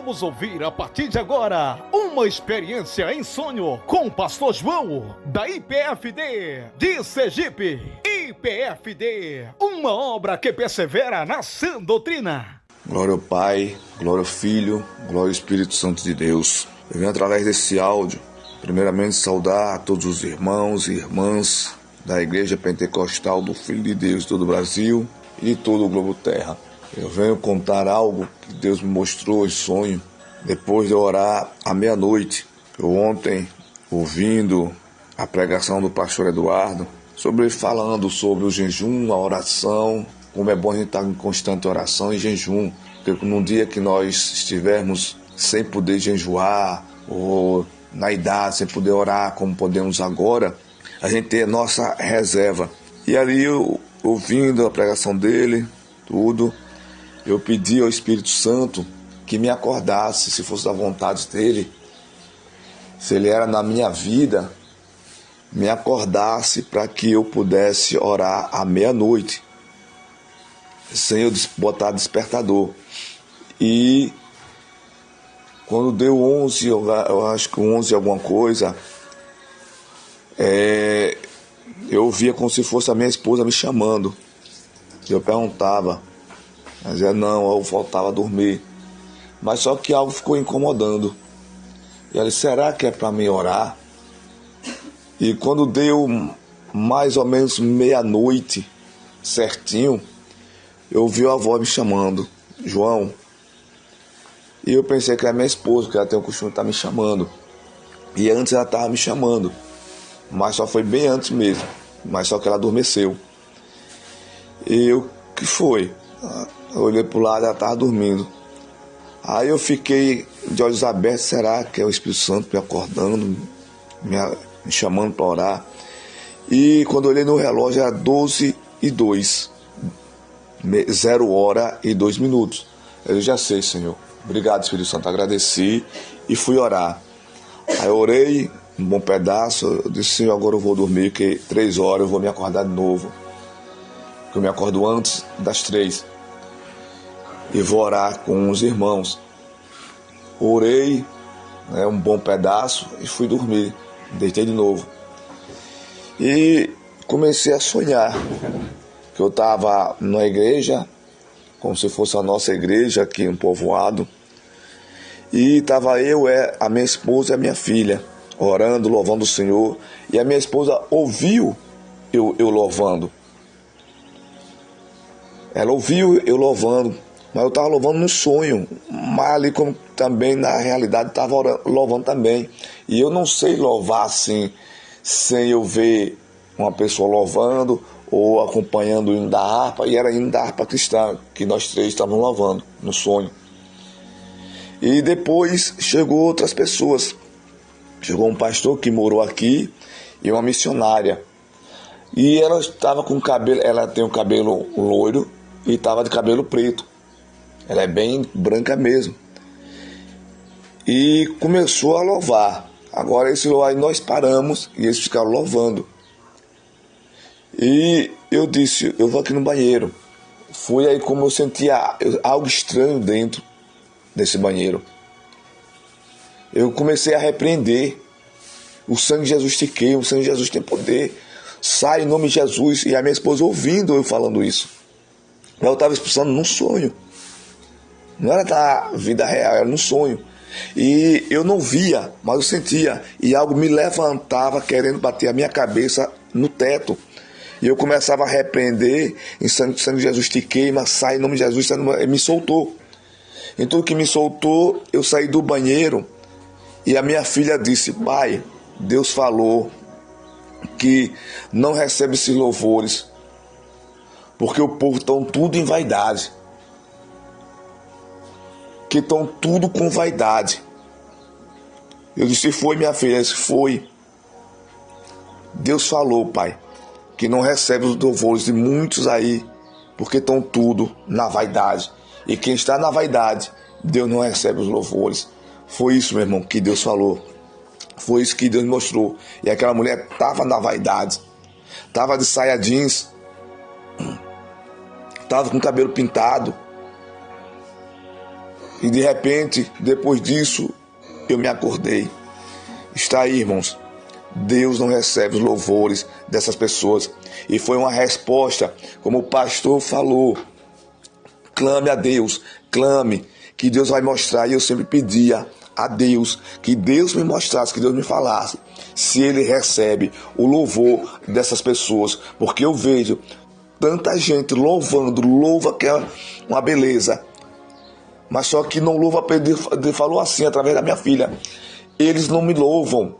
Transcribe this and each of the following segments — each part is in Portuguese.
Vamos ouvir a partir de agora uma experiência em sonho com o pastor João, da IPFD de Sergipe. IPFD, uma obra que persevera na sã doutrina. Glória ao Pai, glória ao Filho, glória ao Espírito Santo de Deus. Eu venho através desse áudio, primeiramente saudar a todos os irmãos e irmãs da Igreja Pentecostal do Filho de Deus de todo o Brasil e de todo o globo terra. Eu venho contar algo que Deus me mostrou em sonho, depois de orar à meia-noite. Eu ontem, ouvindo a pregação do pastor Eduardo, falando sobre o jejum, a oração, como é bom a gente estar em constante oração e jejum, porque num dia que nós estivermos sem poder jejuar, ou na idade, sem poder orar como podemos agora, a gente tem a nossa reserva. E ali, eu, ouvindo a pregação dele, tudo, eu pedi ao Espírito Santo que me acordasse, se fosse da vontade dele, se ele era na minha vida, me acordasse para que eu pudesse orar à meia-noite, sem eu botar despertador. E quando deu 11, eu acho que 11 alguma coisa, eu ouvia como se fosse a minha esposa me chamando. Eu perguntava, mas não, eu voltava a dormir. Mas só que algo ficou incomodando. E ela disse, será que é para mim orar? E quando deu mais ou menos meia-noite, certinho, eu ouvi a voz me chamando, João. E eu pensei que era minha esposa, que ela tem o costume de estar me chamando. E antes ela estava me chamando, mas só foi bem antes mesmo. Mas só que ela adormeceu. E eu, que foi? Eu olhei para o lado e ela estava dormindo. Aí eu fiquei de olhos abertos, será que é o Espírito Santo me acordando, me chamando para orar? E quando eu olhei no relógio era 12h02, 0h02. Eu já sei, Senhor. Obrigado, Espírito Santo. Agradeci e fui orar. Aí eu orei um bom pedaço. Eu disse, Senhor, agora eu vou dormir, que 3 horas eu vou me acordar de novo. Porque eu me acordo antes das 3. E vou orar com os irmãos. Orei um bom pedaço e fui dormir. Deitei de novo. E comecei a sonhar que eu estava numa igreja, como se fosse a nossa igreja aqui no povoado. E estava eu, a minha esposa e a minha filha, orando, louvando o Senhor. E a minha esposa ouviu eu louvando. Ela ouviu eu louvando, mas eu estava louvando no sonho. Mas ali, como também na realidade, estava louvando também. E eu não sei louvar assim, sem eu ver uma pessoa louvando ou acompanhando o hino da harpa. E era hino da harpa cristã, que nós 3 estávamos louvando no sonho. E depois chegou outras pessoas. Chegou um pastor que morou aqui e uma missionária. E ela estava com cabelo, ela tem o cabelo loiro e estava de cabelo preto. Ela é bem branca mesmo. E começou a louvar. Agora esse louvar, nós paramos e eles ficaram louvando. E eu disse, eu vou aqui no banheiro. Foi aí como eu sentia algo estranho dentro desse banheiro. Eu comecei a repreender. O sangue de Jesus te queima, o sangue de Jesus tem poder. Sai em nome de Jesus. E a minha esposa ouvindo eu falando isso. Eu estava expulsando num sonho. Não era da vida real, era num sonho. E eu não via, mas eu sentia. E algo me levantava querendo bater a minha cabeça no teto. E eu começava a repreender, em sangue de Jesus te queima, sai em nome de Jesus, e me soltou. Então o que me soltou, eu saí do banheiro e a minha filha disse, pai, Deus falou que não recebe esses louvores, porque o povo estão tudo em vaidade. Que estão tudo com vaidade. Eu disse, foi minha filha? Ela disse, foi. Deus falou, pai, que não recebe os louvores de muitos aí, porque estão tudo na vaidade. E quem está na vaidade, Deus não recebe os louvores. Foi isso, meu irmão, que Deus falou. Foi isso que Deus mostrou. E aquela mulher estava na vaidade. Estava de saia jeans. Estava com o cabelo pintado. E de repente, depois disso, eu me acordei. Está aí, irmãos. Deus não recebe os louvores dessas pessoas. E foi uma resposta, como o pastor falou. Clame a Deus, clame, que Deus vai mostrar. E eu sempre pedia a Deus que Deus me mostrasse, que Deus me falasse se Ele recebe o louvor dessas pessoas. Porque eu vejo tanta gente louvando, louva que é uma beleza. Mas só que não louva, Deus falou assim através da minha filha. Eles não me louvam.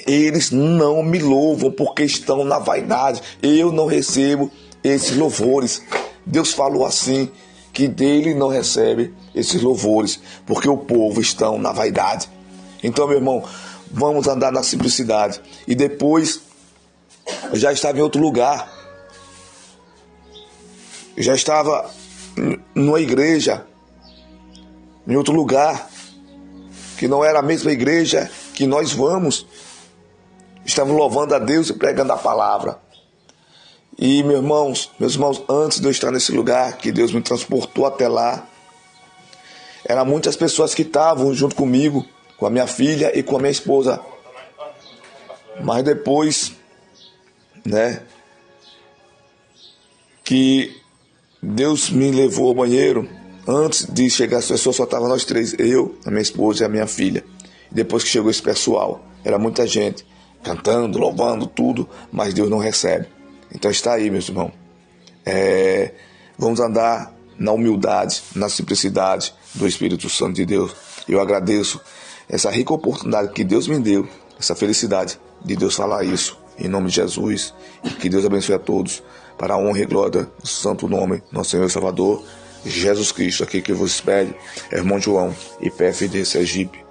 Eles não me louvam porque estão na vaidade. Eu não recebo esses louvores. Deus falou assim, que dele não recebe esses louvores, porque o povo está na vaidade. Então, meu irmão, vamos andar na simplicidade. E depois, eu já estava em outro lugar. Eu já estava numa igreja, em outro lugar, que não era a mesma igreja que nós vamos. Estamos louvando a Deus e pregando a palavra. E meus irmãos, antes de eu estar nesse lugar, que Deus me transportou até lá, eram muitas pessoas que estavam junto comigo, com a minha filha e com a minha esposa. Mas depois, que Deus me levou ao banheiro, antes de chegar as pessoas, só estavam nós três, eu, a minha esposa e a minha filha. E depois que chegou esse pessoal, era muita gente, cantando, louvando, tudo, mas Deus não recebe. Então está aí, meus irmãos. Vamos andar na humildade, na simplicidade do Espírito Santo de Deus. Eu agradeço essa rica oportunidade que Deus me deu, essa felicidade de Deus falar isso, em nome de Jesus. E que Deus abençoe a todos, para a honra e glória do santo nome, nosso Senhor e Salvador, Jesus Cristo. Aqui que vos espere, irmão João, IPFD Sergipe.